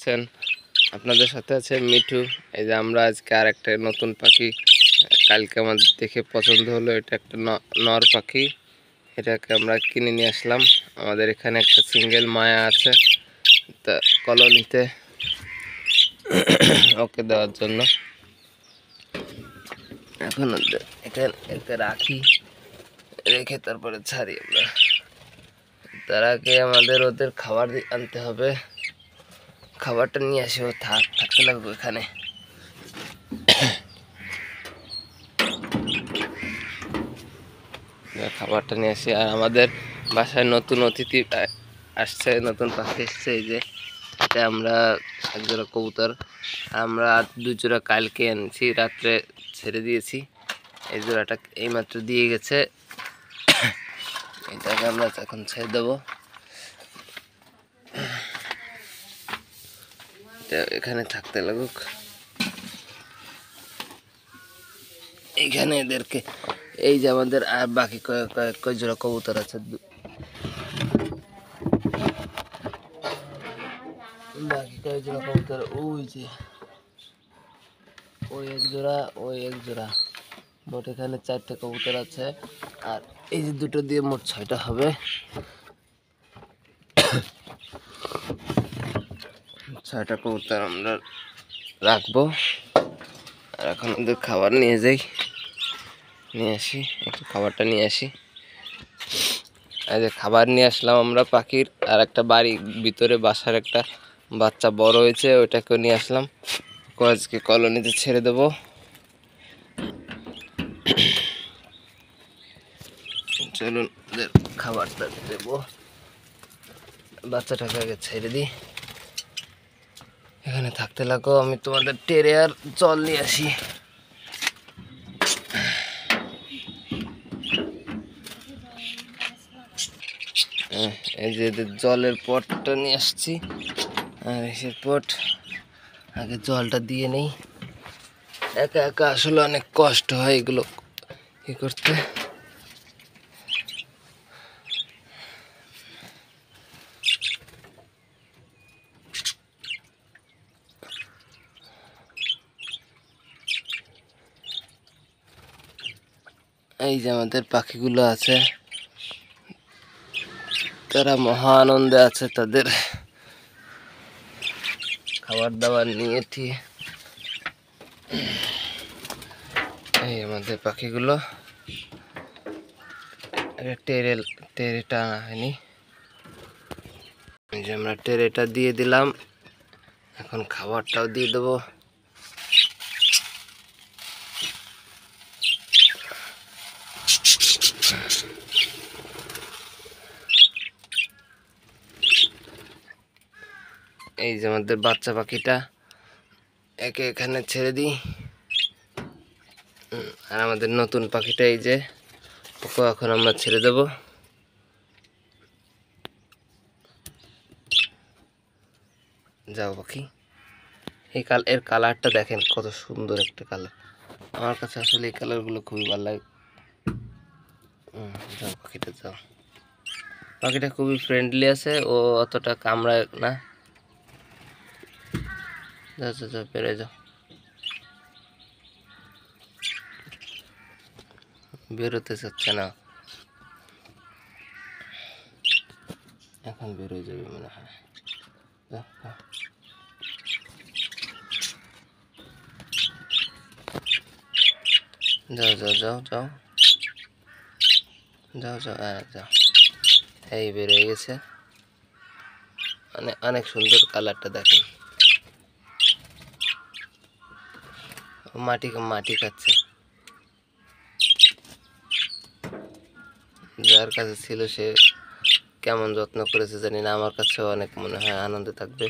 আছেন? আপনাদের সাথে আছে মিঠু। এই যে আমরা আজকে আর একটা নতুন পাখি কালকে আমাদের দেখে পছন্দ হলো। এটা একটা নর পাখি। এটাকে আমরা কিনে নিয়ে আসলাম। আমাদের এখানে একটা সিঙ্গেল মায়া আছে, তা কলোনিতে ওকে দেওয়ার জন্য এখন একে রাখি, রেখে তারপরে ছাড়ি আমরা। তার আগে আমাদের ওদের খাবার আনতে হবে। খাবারটা নিয়ে আসি, ও থাকতে লাগবে এখানে। খাবারটা নিয়ে আসি। আর আমাদের বাসায় নতুন অতিথি আসছে, নতুন পাখি এসছে। এই যে এটা আমরা একজোড়া কবুতর, আমরা 2 জোড়া কালকে আনছি, রাত্রে ছেড়ে দিয়েছি। এই জোড়াটা এইমাত্র দিয়ে গেছে, এটাকে আমরা এখন ছেড়ে দেবো। এখানে থাকতে লাগুক। এইখানে এদেরকে, এই যে আমাদের আর বাকি কয় জোড়া কবুতর আছে, বাকি কয় জোড়া কবুতর ওই যে ওই এক জোড়া, ওই এক জোড়া, মোট এখানে 4টে কবুতর আছে। আর এই যে দুটো দিয়ে মোট 6টা হবে। 6টা কবুতর আমরা রাখবো। আর এখন ওদের খাবার নিয়ে আসি, একটু খাবারটা নিয়ে আসি। এই যে খাবার নিয়ে আসলাম আমরা পাখির। আর একটা বাড়ির ভিতরে বাসার একটা বাচ্চা বড় হয়েছে, ওইটাকেও নিয়ে আসলাম। আজকে কলোনিতে ছেড়ে দেবো। চলুন ওদের খাবারটা দেবো, বাচ্চাটাকে আগে ছেড়ে দিই। এখানে থাকতে লাগো, আমি তোমাদের টেরে আর জল নিয়ে আসি। এই যে জলের পটটা নিয়ে আসছি। আর এসে পট আগে জলটা দিয়ে নেই। একা একা আসলে অনেক কষ্ট হয় এগুলো ই করতে। এই যে আমাদের পাখিগুলো আছে, তারা মহা আনন্দে আছে। তাদের খাবার দাবার নিয়ে ঠিক। এই আমাদের পাখিগুলো টেরে টানা হয়নি, এই যে আমরা টেরেটা দিয়ে দিলাম। এখন খাবারটাও দিয়ে দেবো। এই যে আমাদের বাচ্চা পাখিটা, একে এখানে ছেড়ে দিই। আর আমাদের নতুন পাখিটা এই যে, ওকে এখন আমরা ছেড়ে দেব। যাও পাখি। এর কালারটা দেখেন কত সুন্দর একটা কালার। আমার কাছে আসলে এই কালারগুলো খুবই ভালো লাগে। যাও পাখিটা, যাও। পাখিটা খুবই ফ্রেন্ডলি আছে, ও অতটা কামড়ায় না। যাও যাও যাও, বেড়ে যাও। বেরোতে চাচ্ছে না, এখন বেরোয় যাবে মনে হয়। যাও যাও যাও যাও যাও যাও, হ্যাঁ যাও। এই বেরিয়ে গেছে, অনেক সুন্দর কালারটা দেখেন। মাটি খাচ্ছে, যার কাছে ছিল সে কেমন যত্ন করেছে জানি না। আমার কাছেও অনেক মনে হয় আনন্দে থাকবে।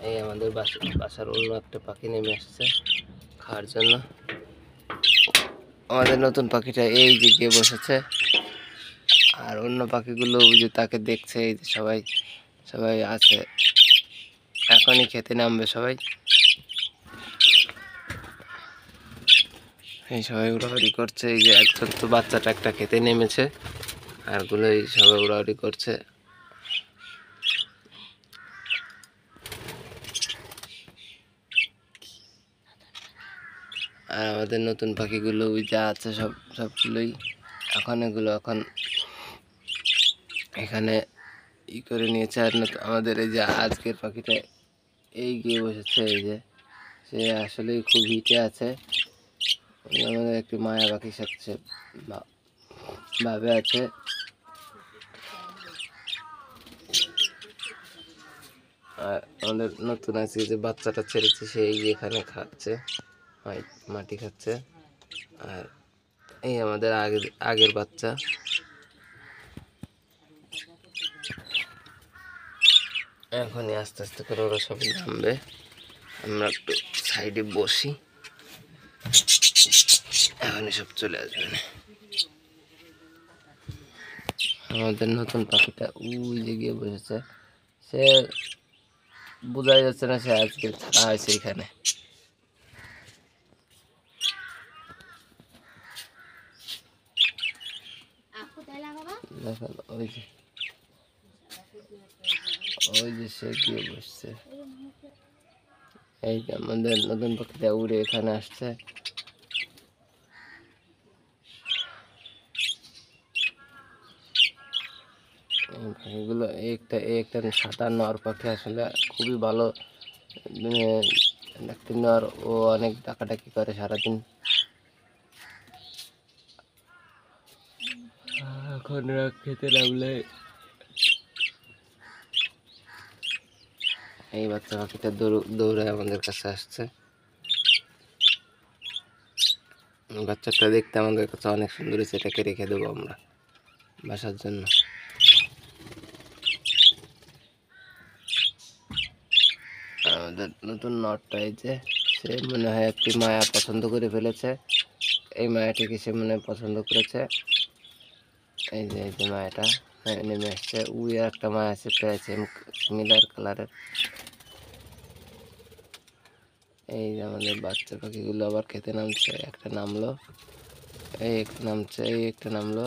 এই আমাদের বাসার অন্য একটা পাখি নেমে আসছে খাওয়ার জন্য। আমাদের নতুন পাখিটা এই যে গিয়ে বসেছে, আর অন্য পাখিগুলো ওই যে তাকে দেখছে। এই যে সবাই আছে, এখনই খেতে নামবে সবাই। এই সবাই উড়াউড়ি করছে। এই যে একজন তো বাচ্চাটা একটা খেতে নেমেছে, আরগুলো এই সবাই উড়াউড়ি করছে। আর আমাদের নতুন পাখিগুলো ওই যা আছে সবগুলোই এখন এখানে করে নিয়েছে। আর আমাদের এই যে আজকের পাখিটা এই গিয়ে বসেছে, এই যে সে আসলেই খুব হিটে আছে। আমাদের একটি মায়া পাখির সাথে ভাবে আছে। আর আমাদের নতুন আজকে যে বাচ্চাটা ছেড়েছে সেই এখানে খাচ্ছে, মাটি খাচ্ছে। আর এই আমাদের আগের বাচ্চা। এখনই আস্তে আস্তে করে ওরা সব নামবে। আমরা একটু সাইডে বসি, এখনই সব চলে আসবে না। আমাদের নতুন পাখিটা ওই যে গিয়ে বসেছে, সে বোঝাই যাচ্ছে না সে আজকে ছাড়া হয়েছে এখানে। দেখেন ওই যে সে গিয়ে বসছে। এই যে আমাদের নতুন পাখিটা উড়ে এখানে আসছে। পাখিগুলো একটা সাদা নর পাখি, আসলে খুবই ভালো একটি নর। ও অনেক ডাকাডাকি করে সারাদিন। এখন খেতে নামলে এই বাচ্চা পাখিটা দৌড়ে আমাদের কাছে আসছে। বাচ্চাটা দেখতে আমাদের কাছে অনেক সুন্দর হয়েছে, এটাকে রেখে দেবো আমরা বাসার জন্য। আমাদের নতুন নটটা এই যে, সে মনে হয় একটি মায়া পছন্দ করে ফেলেছে। এই মায়াটিকে সে মনে হয় পছন্দ করেছে। এই যে মায়াটা নেমে আসছে। উই একটা মায়া আছে প্রায় সিমিলার কালারের। এই যে আমাদের বাচ্চা পাখিগুলো আবার খেতে নামছে। একটা নামলো, এই একটা নামছে, এই একটা নামলো।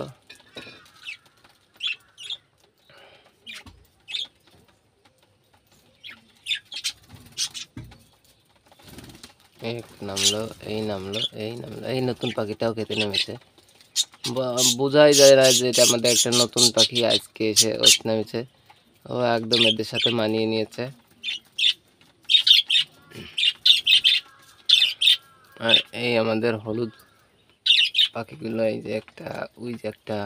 এই একটা নামলো, এই নামলো, এই নামলো। এই নতুন পাখিটাও খেতে নেমেছে। বোঝাই যায় না যে এটা আমাদের একটা নতুন পাখি আজকে এসে নেমেছে। ও একদম এদের সাথে মানিয়ে নিয়েছে। আর এই আমাদের হলুদ পাখিগুলো, এই যে একটা, ওই যে একটা,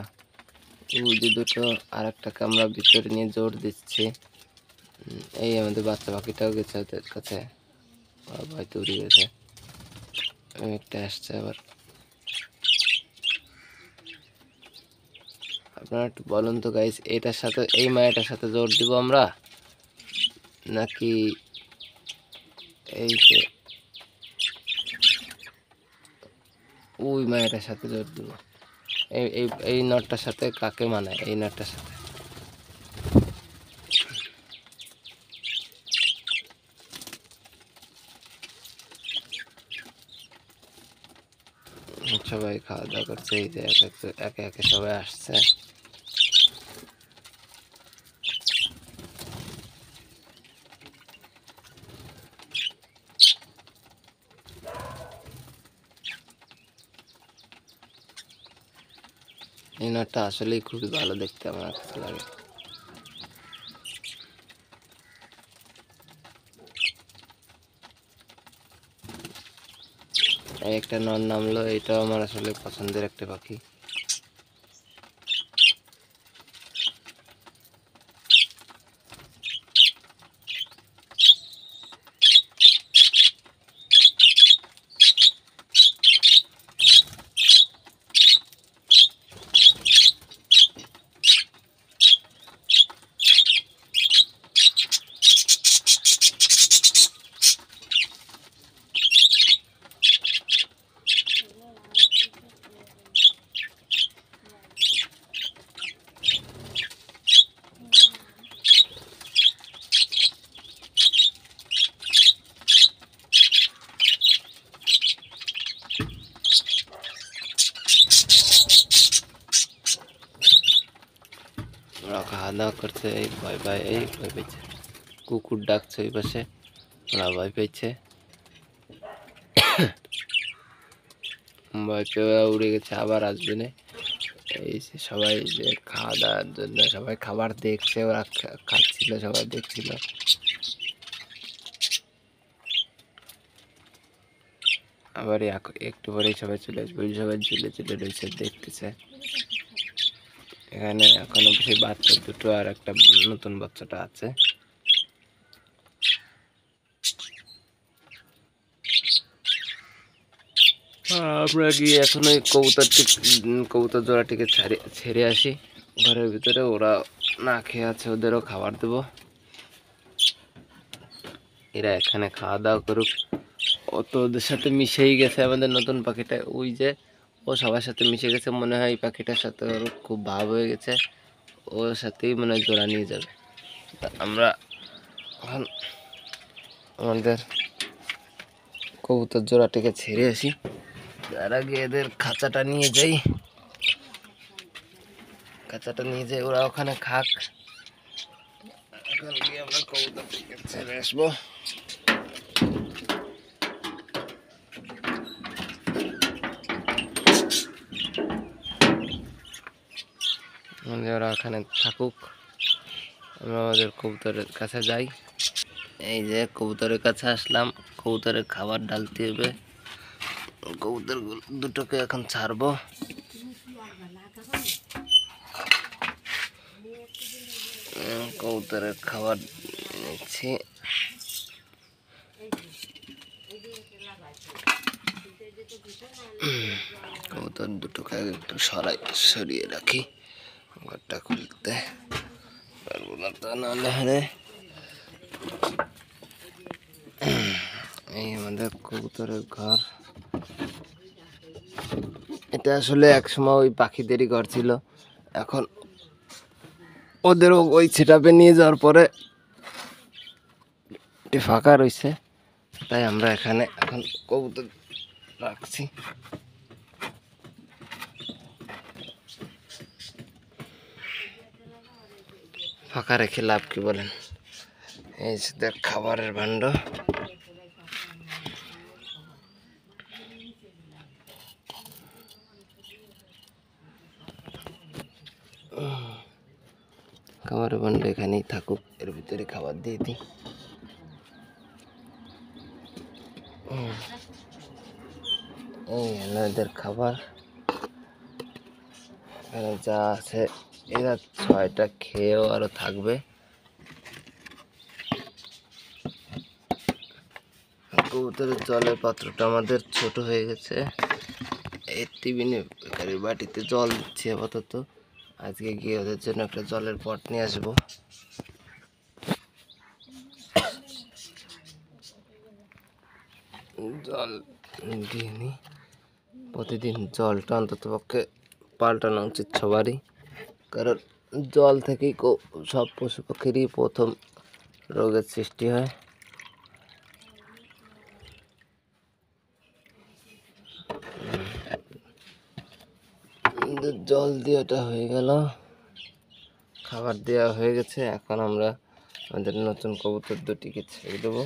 ওই যে দুটো, আর একটাকে আমরা ভিতরে নিয়ে জোর দিচ্ছি। এই আমাদের বাচ্চা পাখিটাও গেছে ওদের কাছে, হয়তো উড়ে গেছে। একটা আসছে আবার। আপনারা একটু বলুন তো গাইস, এটার সাথে এই মায়াটার সাথে জোর দিব আমরা, নাকি এই যে ওই মায়াটার সাথে জোর দিব? এই এই এই নটটার সাথে কাকে মানায়? এই নটটার সাথে। সবাই খাওয়া দাওয়া করছে, এই যে একে একে সবাই আসছে। এই নটটা আসলেই খুবই ভালো দেখতে, আমার কাছে লাগে। এই একটা নর নামলো, এটাও আমার আসলে পছন্দের একটা পাখি। ওরা খাওয়া দাওয়া করছে, এই ভয় ভয়, এই ভয় পেয়েছে। কুকুর ডাকছে ওই পাশে, ওরা ভয় পেয়েছে। বাচ্চা উড়ে গেছে, আবার আসবে না। এই যে সবাই যে খাওয়া দাওয়ার জন্য সবাই খাবার দেখছে, ওরা খাচ্ছিল, সবাই দেখছিল। আবার একটু পরেই সবাই চলে আসবে, সবাই ঝুলে ঝুলে রয়েছে দেখতেছে। এখানে এখনো সেই বাচ্চা দুটো আর একটা নতুন বাচ্চাটা আছে। আমরা গিয়ে এখন ওই কবুতর জোড়াটিকে ছেড়ে আসি ঘরের ভিতরে। ওরা না খেয়ে আছে, ওদেরও খাবার দেবো। এরা এখানে খাওয়া দাওয়া করুক। ও তো ওদের সাথে মিশেই গেছে, আমাদের নতুন পাখিটা। ওই যে ও সবার সাথে মিশে গেছে, মনে হয় এই পাখিটার সাথে ওর খুব ভাব হয়ে গেছে। ওর সাথেই মনে হয় জোড়া নিয়ে যাবে। তা আমরা এখন আমাদের কবুতর জোড়াটিকে ছেড়ে আসি, তার আগে এদের খাঁচাটা নিয়ে যাই। খাঁচাটা নিয়ে যাই, ওরা ওখানে খাক। এখন গিয়ে আমরা কবুতরটিকে ছেড়ে আসবো। ওরা ওখানে থাকুক, আমরা আমাদের কবুতরের কাছে যাই। এই যে কবুতরের কাছে আসলাম, কবুতরের খাবার ডালতে হবে। কবুতর দুটোকে এখন ছাড়বো। কবুতরের খাবার নিচ্ছি। কবুতর দুটোকে একটু সরিয়ে রাখি, ঘরটা খুলতে পারবো না তা, নাহলে হলে। এই আমাদের কবুতরের ঘর। এটা আসলে একসময় ওই পাখিদেরই ঘর ছিল, এখন ওদেরও ওই সেটআপে নিয়ে যাওয়ার পরে ফাঁকা রয়েছে, তাই আমরা এখানে এখন কবুতর রাখছি। ফাঁকা রেখে লাভ কি বলেন? এই যে খাবারের ভাণ্ড। খাবারের ভাণ্ড এখানেই থাকুক, এর ভিতরে খাবার দিয়ে দিই। এই হলো এদের খাবার। এখানে যা আছে এরা 6টা খেয়েও আরো থাকবে। কবুতরের জলের পাত্রটা আমাদের ছোট হয়ে গেছে, এই টিফিনে বাটিতে জল দিচ্ছি আপাতত। আজকে গিয়ে ওদের জন্য একটা জলের পট নিয়ে আসবো। জল দিয়ে নি, প্রতিদিন জলটা অন্তত পক্ষে পাল্টানো উচিত সবারই, কারণ জল থেকেই সব পশু পাখিরই প্রথম রোগের সৃষ্টি হয়। জল দেওয়াটা হয়ে গেল, খাবার দেওয়া হয়ে গেছে। এখন আমরা আমাদের নতুন কবুতর দুটিকে ছেড়ে দেবো।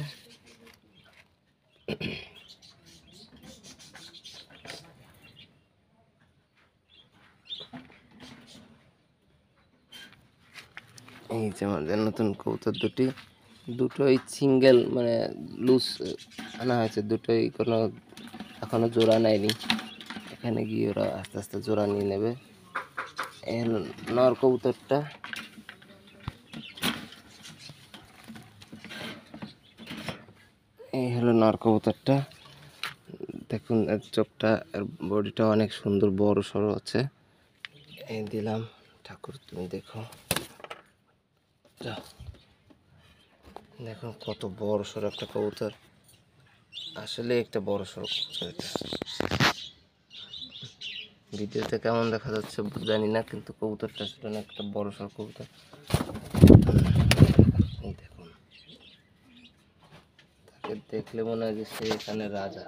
এই যে আমাদের নতুন কবুতর দুটোই সিঙ্গেল, মানে লুজ আনা হয়েছে। দুটোই কোনো এখনো জোড়া নেয়নি, এখানে গিয়ে ওরা আস্তে আস্তে জোড়া নিয়ে নেবে। এই হলো নর কবুতরটা। এই হলো নর কবুতরটা, দেখুন এর চোখটা, এর বডিটা অনেক সুন্দর, বড় সড়ো আছে। এই দিলাম, ঠাকুর তুমি দেখো, দেখুন কত বড় সড়ো একটা কবুতর। আসলে একটা বড় সড়ো কবুতর এটা। ভিডিওতে কেমন দেখা যাচ্ছে জানি না, কিন্তু কবুতরটা আসলে একটা বড় সড়ো কবুতর। দেখুন, তাকে দেখলে মনে হয় যে সে এখানে রাজা।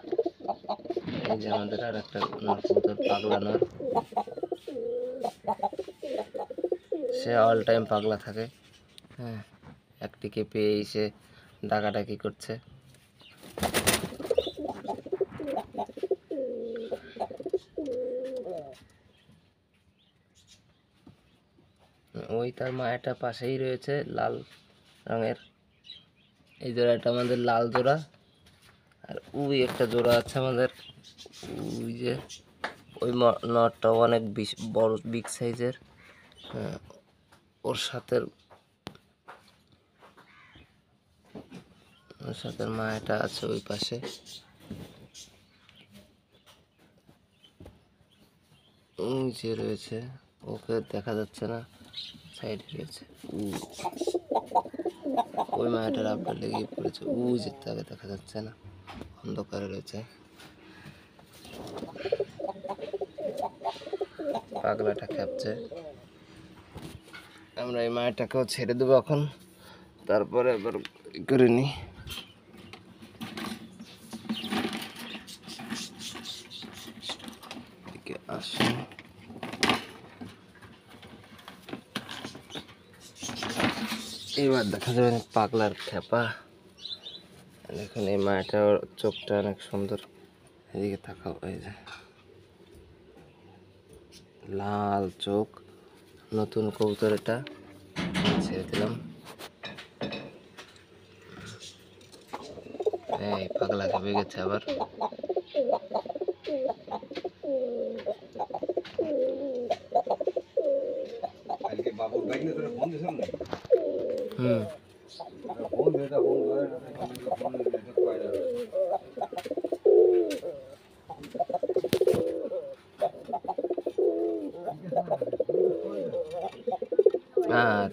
এই যে আমাদের আর একটা কবুতর, পাগলা নর। সে অল টাইম পাগলা থাকে। হ্যাঁ, একটিকে পেয়ে সে ডাকাডাকি করছে। তার মায়াটা পাশেই রয়েছে লাল রঙের। এই জোড়াটা আমাদের লাল জোড়া। আর ওই একটা জোড়া আছে আমাদের, ওই যে ওই নটটা অনেক বড় বিগ সাইজের। ওর সাথে মায়াটা আছে ওই পাশে। ওই যে রয়েছে, ওকে দেখা যাচ্ছে না, সাইডে রয়েছে। ওই মায়াটার আপডেট লেগে পড়েছে, ওই যে তাকে দেখা যাচ্ছে না, অন্ধকারে রয়েছে। পাগলাটা খেপছে। আমরা এই মায়াটাকেও ছেড়ে দেবো এখন, তারপরে এবার করে নি। আসুন, এবার দেখা যাবে পাগলার খেপা। দেখুন এই মায়াটার চোখটা অনেক সুন্দর, এদিকে তাকাও, এই যে লাল চোখ, নতুন কবুতর এটা, ছেড়ে দিলাম। এই পাগলা খেপে গেছে আবার।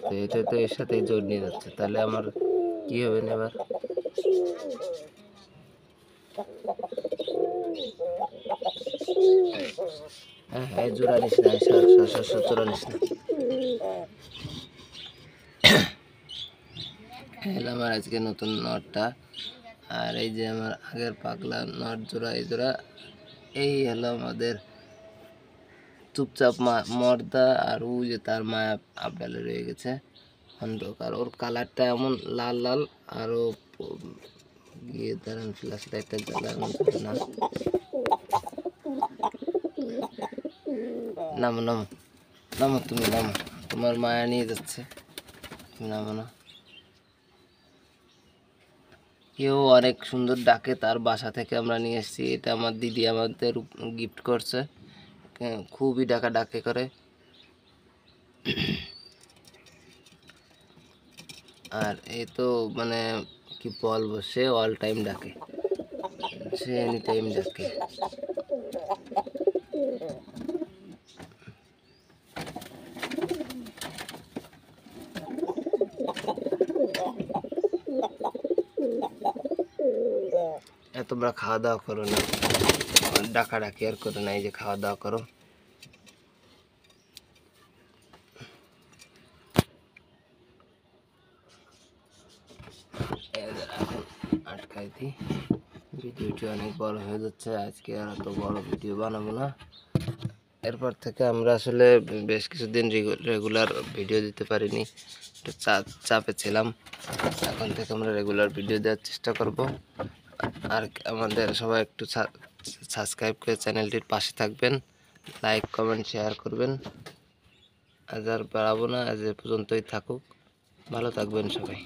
তো এটা তো এর সাথেই জোর নিয়ে যাচ্ছে, তাহলে আমার কি হবে না এবার? হ্যাঁ, জোড়া নিস না, জোড়া নিস না। আমার আজকে নতুন নটটা, আর এই যে আমার আগের পাগলা নট জোড়া, এই জোড়া। এই হলো আমাদের চুপচাপ মর্দা, আর ওই যে তার মায়া আপডালে রয়ে গেছে অন্ধকার। ওর কালারটা এমন লাল লাল, আরও গিয়ে দাঁড়ান ফ্ল্যাশ লাইটটা জ্বালানো যাবে না। নামো নামো নামো, তুমি নামো, তোমার মায়া নিয়ে যাচ্ছে, তুমি নামো না। কেউ অনেক সুন্দর ডাকে, তার বাসা থেকে আমরা নিয়ে এসেছি। এটা আমার দিদি আমাদের গিফট করছে, খুবই ডাকে করে। আর এ তো মানে কি বলবো, সে অল টাইম ডাকে, সে এনি টাইম ডাকে। তোমরা খাওয়া দাওয়া করো না, ডাকাডাকি আর করো না, এই যে খাওয়া দাওয়া করো। আটকাই দিই, ভিডিওটি অনেক বড় হয়ে যাচ্ছে, আজকে আর এত বড় ভিডিও বানাবো না। এরপর থেকে আমরা আসলে বেশ কিছুদিন রেগুলার ভিডিও দিতে পারিনি, একটু চাপে ছিলাম। এখন থেকে আমরা রেগুলার ভিডিও দেওয়ার চেষ্টা করব। আর আমাদের সবাই একটু সাবস্ক্রাইব করে চ্যানেলটির পাশে থাকবেন, লাইক কমেন্ট শেয়ার করবেন। আজ আর বাড়াবো না, আজ এ পর্যন্তই থাকুক, ভালো থাকবেন সবাই।